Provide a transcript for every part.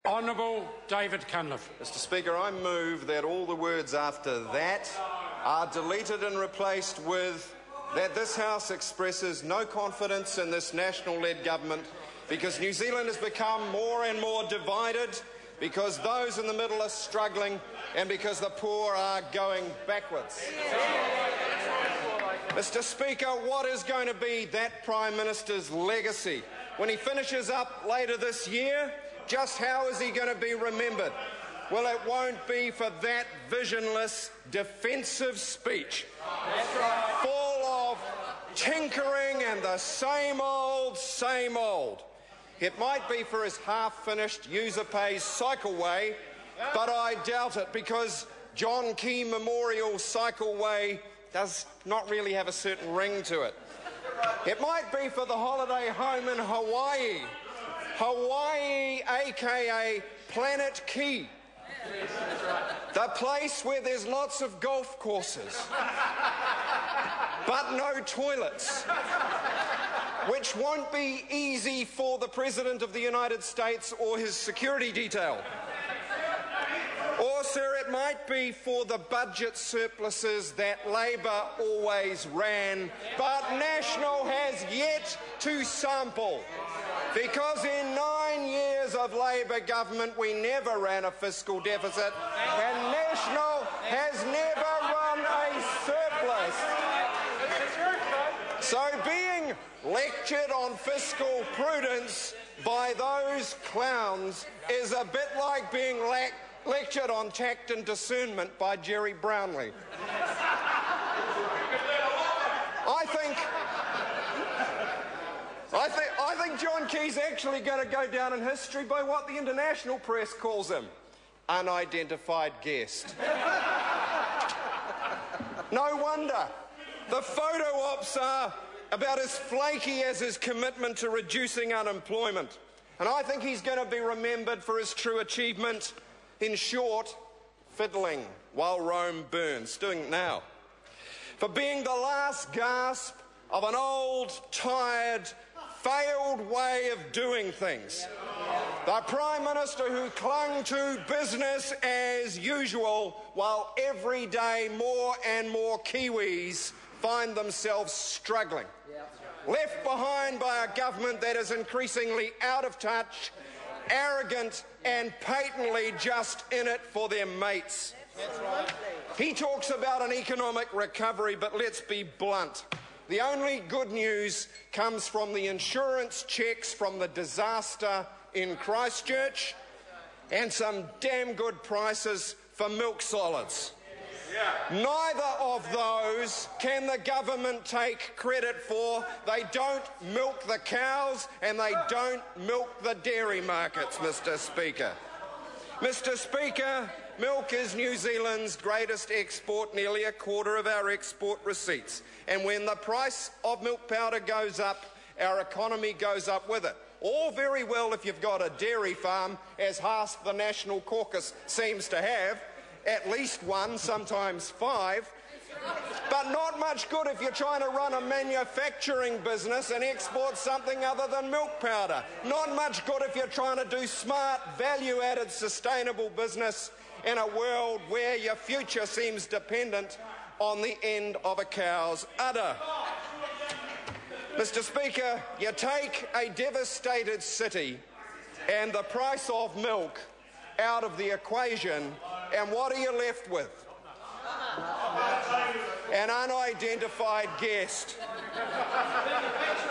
Honourable David Cunliffe. Mr Speaker, I move that all the words after that are deleted and replaced with that this House expresses no confidence in this national-led government because New Zealand has become more and more divided, because those in the middle are struggling and because the poor are going backwards. Mr Speaker, what is going to be that Prime Minister's legacy when he finishes up later this year? Just how is he going to be remembered? Well, it won't be for that visionless, defensive speech, full of tinkering and the same old, same old. It might be for his half-finished user-pays cycleway, but I doubt it, because John Key Memorial Cycleway does not really have a certain ring to it. It might be for the holiday home in Hawaii, aka Planet Key, the place where there's lots of golf courses, but no toilets, which won't be easy for the President of the United States or his security detail. Or, sir, it might be for the budget surpluses that Labor always ran, but National has yet to sample. Because in 9 years of Labor government, we never ran a fiscal deficit, and National has never run a surplus. So being lectured on fiscal prudence by those clowns is a bit like being lectured on tact and discernment by Jerry Brownlee. I think John Key's actually going to go down in history by what the international press calls him: unidentified guest. No wonder. The photo ops are about as flaky as his commitment to reducing unemployment. And I think he's going to be remembered for his true achievement. In short, fiddling while Rome burns, doing it now. For being the last gasp of an old, tired, failed way of doing things. The Prime Minister who clung to business as usual, while every day more and more Kiwis find themselves struggling. Left behind by a government that is increasingly out of touch, arrogant and patently just in it for their mates. He talks about an economic recovery, but let's be blunt. The only good news comes from the insurance checks from the disaster in Christchurch and some damn good prices for milk solids. Neither of those can the government take credit for. They don't milk the cows and they don't milk the dairy markets, Mr Speaker. Mr Speaker, milk is New Zealand's greatest export, nearly a quarter of our export receipts. And when the price of milk powder goes up, our economy goes up with it. All very well if you've got a dairy farm, as half the National Caucus seems to have, at least one, sometimes five, but not much good if you're trying to run a manufacturing business and export something other than milk powder. Not much good if you're trying to do smart, value-added, sustainable business in a world where your future seems dependent on the end of a cow's udder. Mr Speaker, you take a devastated city and the price of milk out of the equation, and what are you left with? An unidentified guest.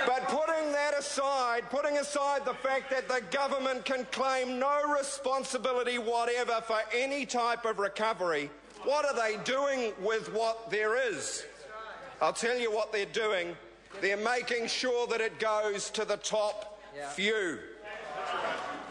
But putting that aside, putting aside the fact that the government can claim no responsibility whatever for any type of recovery, what are they doing with what there is? I'll tell you what they're doing. They're making sure that it goes to the top few.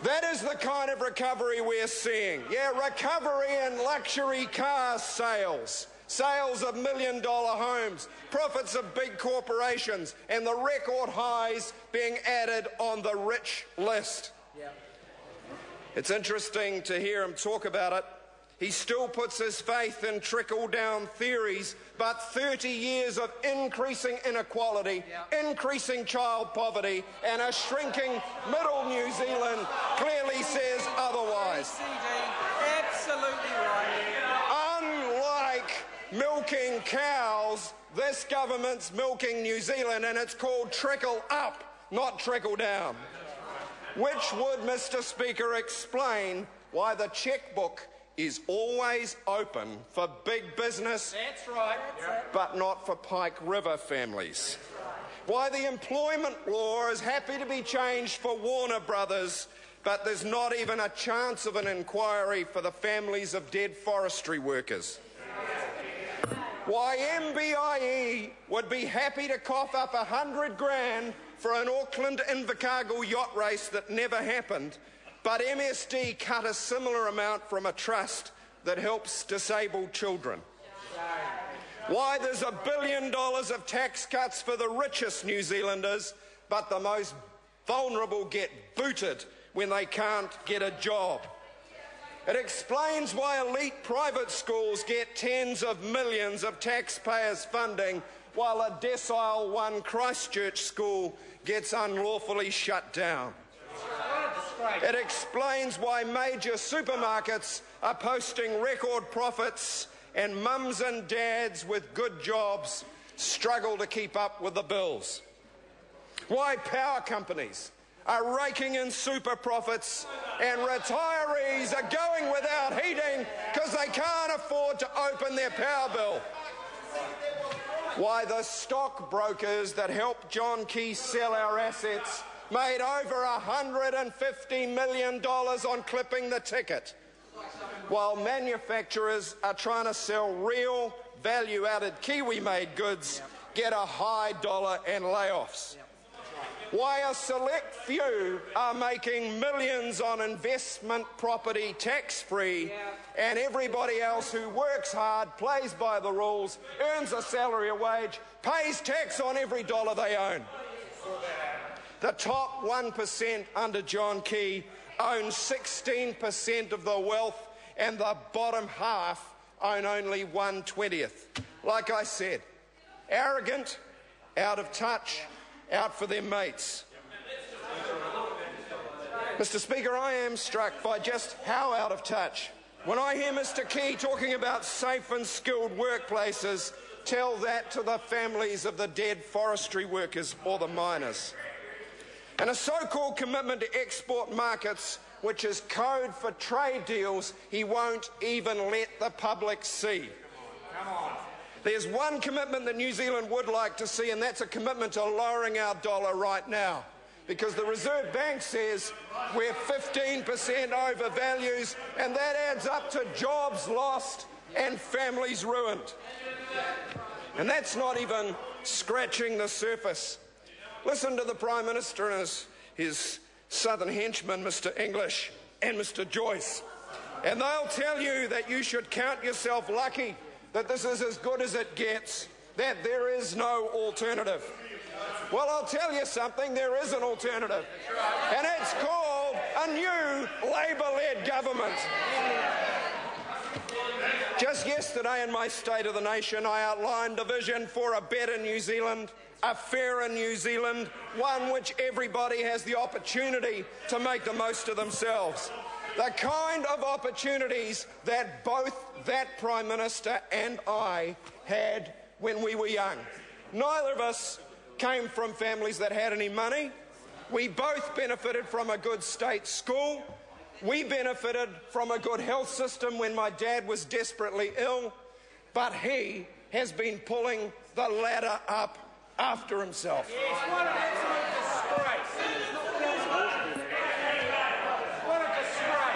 That is the kind of recovery we're seeing. Yeah, recovery in luxury car sales, sales of million-dollar homes, profits of big corporations, and the record highs being added on the rich list. It's interesting to hear him talk about it. He still puts his faith in trickle-down theories, but 30 years of increasing inequality, increasing child poverty, and a shrinking middle New Zealand clearly says otherwise. Absolutely right. Unlike milking cows, this government's milking New Zealand, and it's called trickle up, not trickle down. Which would, Mr. Speaker, explain why the chequebook is always open for big business, That's right. but not for Pike River families. Why the employment law is happy to be changed for Warner Brothers, but there's not even a chance of an inquiry for the families of dead forestry workers. Why MBIE would be happy to cough up $100 grand for an Auckland Invercargill yacht race that never happened, but MSD cut a similar amount from a trust that helps disabled children. Why there's $1 billion of tax cuts for the richest New Zealanders, but the most vulnerable get booted when they can't get a job. It explains why elite private schools get tens of millions of taxpayers' funding, while a decile 1 Christchurch school gets unlawfully shut down. It explains why major supermarkets are posting record profits and mums and dads with good jobs struggle to keep up with the bills. Why power companies are raking in super profits and retirees are going without heating because they can't afford to open their power bill. Why the stockbrokers that helped John Key sell our assets made over $150 million on clipping the ticket, while manufacturers are trying to sell real value-added Kiwi-made goods, get a high dollar and layoffs. Why a select few are making millions on investment property tax-free, and everybody else who works hard, plays by the rules, earns a salary, a wage, pays tax on every dollar they own. The top 1% under John Key own 16% of the wealth, and the bottom half own only 1/20. Like I said, arrogant, out of touch, out for their mates. Mr. Speaker, I am struck by just how out of touch. When I hear Mr. Key talking about safe and skilled workplaces, tell that to the families of the dead forestry workers or the miners. And a so-called commitment to export markets, which is code for trade deals he won't even let the public see. There's one commitment that New Zealand would like to see, and that's a commitment to lowering our dollar right now. Because the Reserve Bank says we're 15% over values, and that adds up to jobs lost and families ruined. And that's not even scratching the surface. Listen to the Prime Minister and his southern henchmen, Mr. English and Mr. Joyce, and they'll tell you that you should count yourself lucky that this is as good as it gets, that there is no alternative. Well, I'll tell you something, there is an alternative, and it's called a new Labour-led government. Just yesterday in my State of the Nation, I outlined a vision for a better New Zealand, a fairer New Zealand, one which everybody has the opportunity to make the most of themselves. The kind of opportunities that both that Prime Minister and I had when we were young. Neither of us came from families that had any money. We both benefited from a good state school. We benefited from a good health system when my dad was desperately ill. But he has been pulling the ladder up after himself. Yes, what an absolute disgrace. What a disgrace.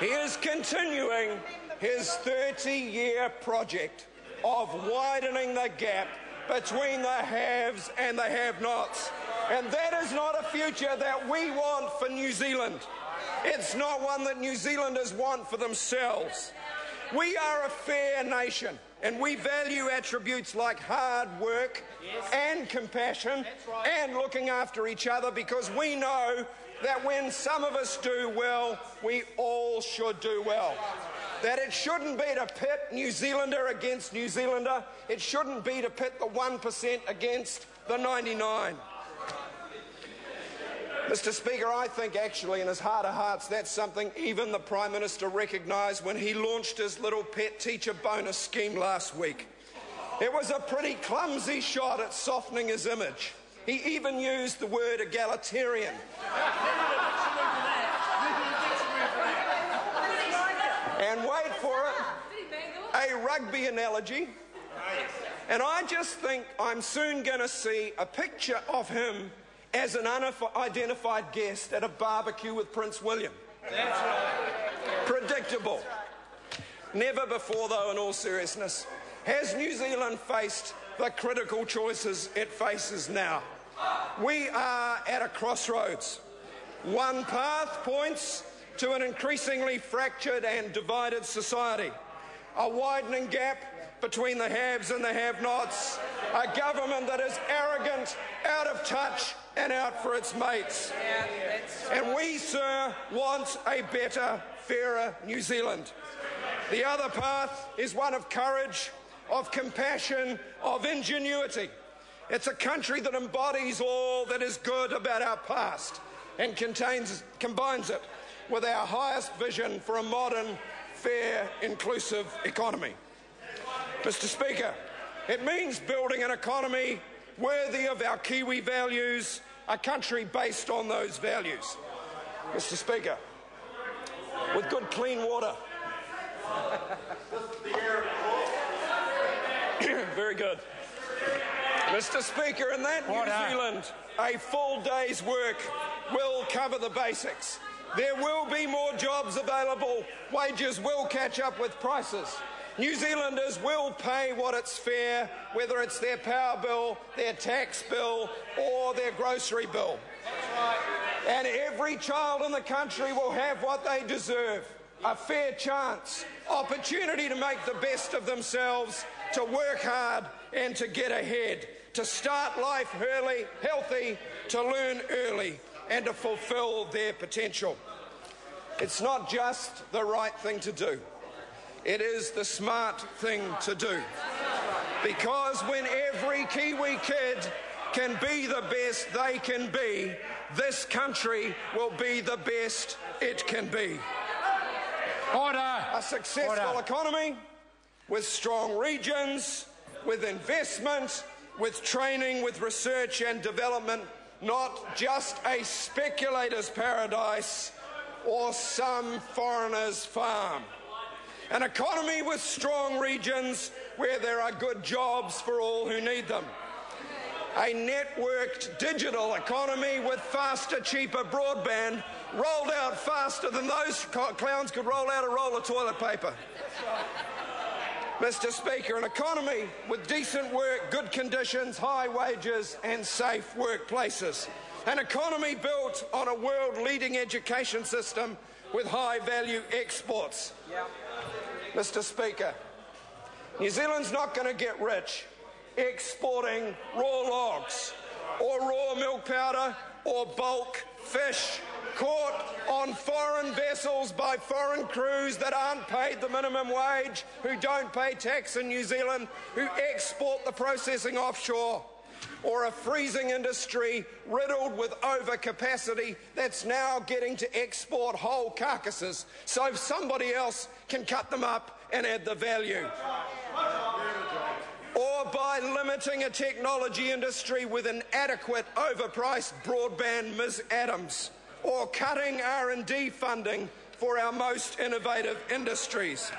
He is continuing his 30-year project of widening the gap between the haves and the have-nots. And that is not a future that we want for New Zealand. It's not one that New Zealanders want for themselves. We are a fair nation, and we value attributes like hard work and compassion and looking after each other, because we know that when some of us do well, we all should do well. That it shouldn't be to pit New Zealander against New Zealander. It shouldn't be to pit the 1% against the 99. Mr. Speaker, I think actually in his heart of hearts that's something even the Prime Minister recognised when he launched his little pet teacher bonus scheme last week. It was a pretty clumsy shot at softening his image. He even used the word egalitarian. And wait for it, a rugby analogy. And I just think I'm soon going to see a picture of him as an unidentified guest at a barbecue with Prince William. That's right. Predictable. Never before, though, in all seriousness, has New Zealand faced the critical choices it faces now. We are at a crossroads. One path points to an increasingly fractured and divided society, a widening gap between the haves and the have-nots, a government that is arrogant, out of touch and out for its mates. And we, sir, want a better, fairer New Zealand. The other path is one of courage, of compassion, of ingenuity. It's a country that embodies all that is good about our past and combines it with our highest vision for a modern, fair, inclusive economy. Mr. Speaker, it means building an economy worthy of our Kiwi values, a country based on those values. Mr. Speaker, with good clean water. Very good. Mr. Speaker, in that New Zealand, a full day's work will cover the basics. There will be more jobs available. Wages will catch up with prices. New Zealanders will pay what it's fair, whether it's their power bill, their tax bill, or their grocery bill. And every child in the country will have what they deserve, a fair chance, opportunity to make the best of themselves, to work hard and to get ahead, to start life early, healthy, to learn early, and to fulfil their potential. It's not just the right thing to do. It is the smart thing to do. Because when every Kiwi kid can be the best they can be, this country will be the best it can be. Order. A successful economy with strong regions, with investment, with training, with research and development, not just a speculator's paradise or some foreigner's farm. An economy with strong regions where there are good jobs for all who need them. A networked digital economy with faster, cheaper broadband rolled out faster than those clowns could roll out a roll of toilet paper. Mr. Speaker, an economy with decent work, good conditions, high wages and safe workplaces. An economy built on a world-leading education system with high-value exports. Mr. Speaker, New Zealand's not going to get rich exporting raw logs or raw milk powder or bulk fish caught on foreign vessels by foreign crews that aren't paid the minimum wage, who don't pay tax in New Zealand, who export the processing offshore, or a freezing industry riddled with overcapacity that's now getting to export whole carcasses so somebody else can cut them up and add the value. Or by limiting a technology industry with an adequate overpriced broadband Ms. Adams, or cutting R&D funding for our most innovative industries.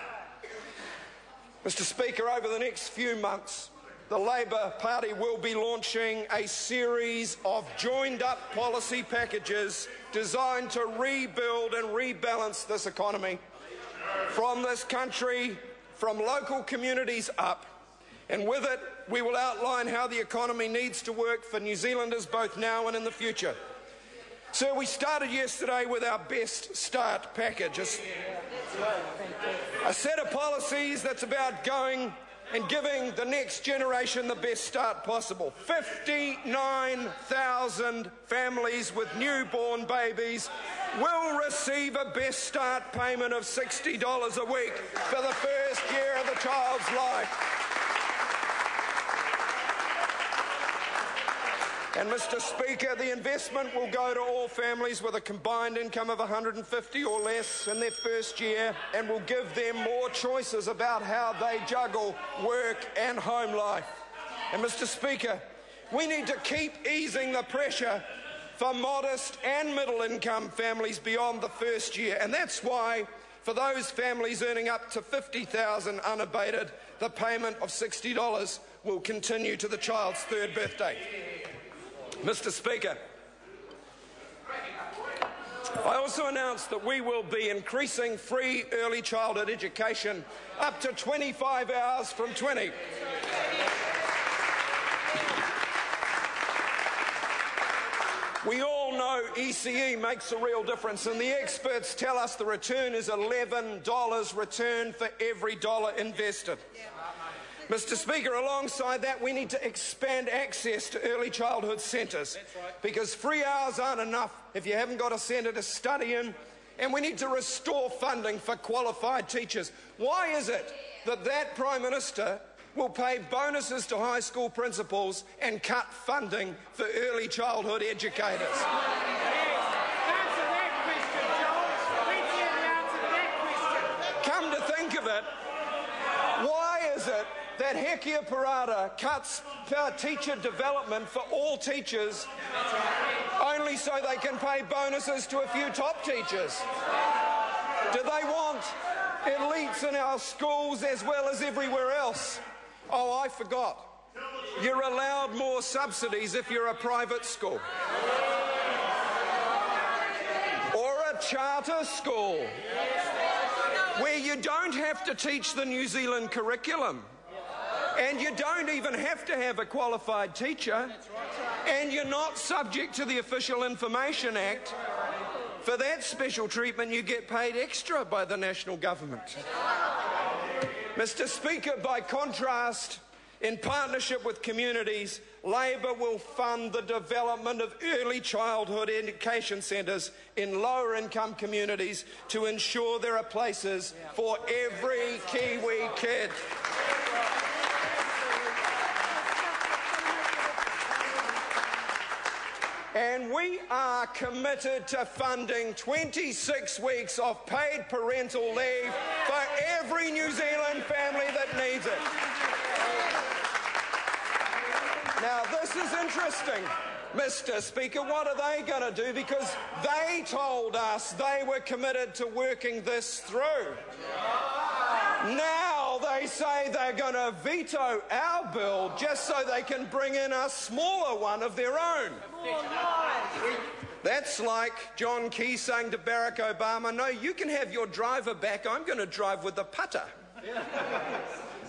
Mr. Speaker, over the next few months, the Labor Party will be launching a series of joined-up policy packages designed to rebuild and rebalance this economy from this country, from local communities up. And with it, we will outline how the economy needs to work for New Zealanders both now and in the future. So we started yesterday with our Best Start package, a set of policies that's about going and giving the next generation the best start possible. 59,000 families with newborn babies will receive a Best Start payment of $60 a week for the first year of the child's life. And, Mr. Speaker, the investment will go to all families with a combined income of $150 or less in their first year and will give them more choices about how they juggle work and home life. And, Mr. Speaker, we need to keep easing the pressure for modest and middle-income families beyond the first year. And that's why, for those families earning up to $50,000 unabated, the payment of $60 will continue to the child's third birthday. Mr. Speaker, I also announced that we will be increasing free early childhood education up to 25 hours from 20. We all know ECE makes a real difference, and the experts tell us the return is $11 return for every dollar invested. Mr. Speaker, alongside that, we need to expand access to early childhood centres, because free hours aren't enough if you haven't got a centre to study in, and we need to restore funding for qualified teachers. Why is it that Prime Minister will pay bonuses to high school principals and cut funding for early childhood educators? Answer that question, Joel. Let's hear the answer to that question. Come to think of it, why is it that Hekia Parada cuts teacher development for all teachers only so they can pay bonuses to a few top teachers? Do they want elites in our schools as well as everywhere else? Oh, I forgot. You're allowed more subsidies if you're a private school or a charter school where you don't have to teach the New Zealand curriculum. And you don't even have to have a qualified teacher, and you're not subject to the Official Information Act. For that special treatment, you get paid extra by the national government. Mr. Speaker, by contrast, in partnership with communities, Labor will fund the development of early childhood education centres in lower income communities to ensure there are places for every Kiwi kid. And we are committed to funding 26 weeks of paid parental leave for every New Zealand family that needs it. Now, this is interesting, Mr. Speaker. What are they going to do? Because they told us they were committed to working this through. Now they say they're going to veto our bill just so they can bring in a smaller one of their own. That's like John Key saying to Barack Obama, no, you can have your driver back, I'm going to drive with the putter.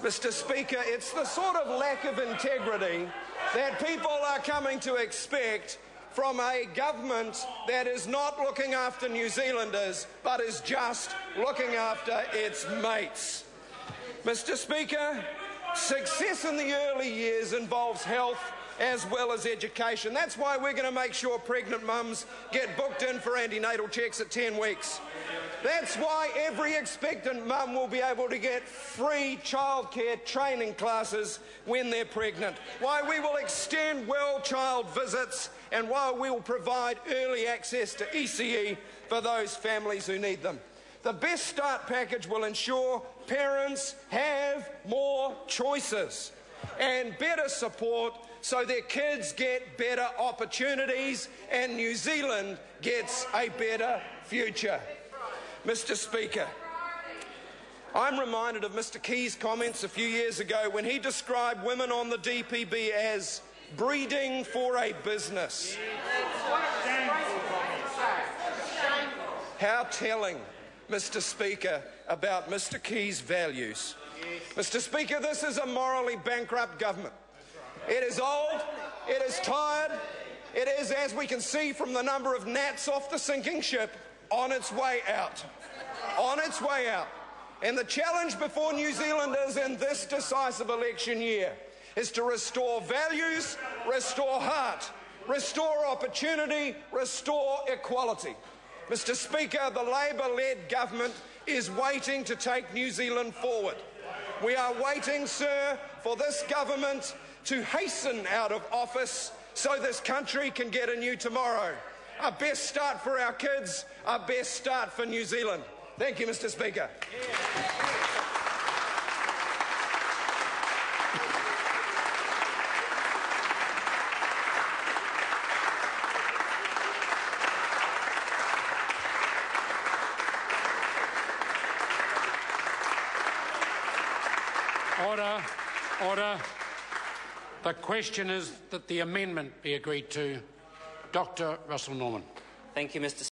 Mr. Speaker, it's the sort of lack of integrity that people are coming to expect from a government that is not looking after New Zealanders, but is just looking after its mates. Mr. Speaker, success in the early years involves health as well as education. That's why we're going to make sure pregnant mums get booked in for antenatal checks at 10 weeks. That's why every expectant mum will be able to get free childcare training classes when they're pregnant. Why we will extend well child visits, and why we will provide early access to ECE for those families who need them. The Best Start package will ensure parents have more choices and better support so their kids get better opportunities and New Zealand gets a better future. Mr. Speaker, I'm reminded of Mr. Key's comments a few years ago when he described women on the DPB as breeding for a business. How telling, Mr. Speaker, about Mr. Key's values. Mr. Speaker, this is a morally bankrupt government. It is old, it is tired, it is, as we can see from the number of gnats off the sinking ship, on its way out. On its way out. And the challenge before New Zealanders in this decisive election year is to restore values, restore heart, restore opportunity, restore equality. Mr. Speaker, the Labor-led government is waiting to take New Zealand forward. We are waiting, sir, for this government to hasten out of office so this country can get a new tomorrow. Our best start for our kids, our best start for New Zealand. Thank you, Mr. Speaker. Order. Order. The question is that the amendment be agreed to. Dr. Russell Norman. Thank you, Mr.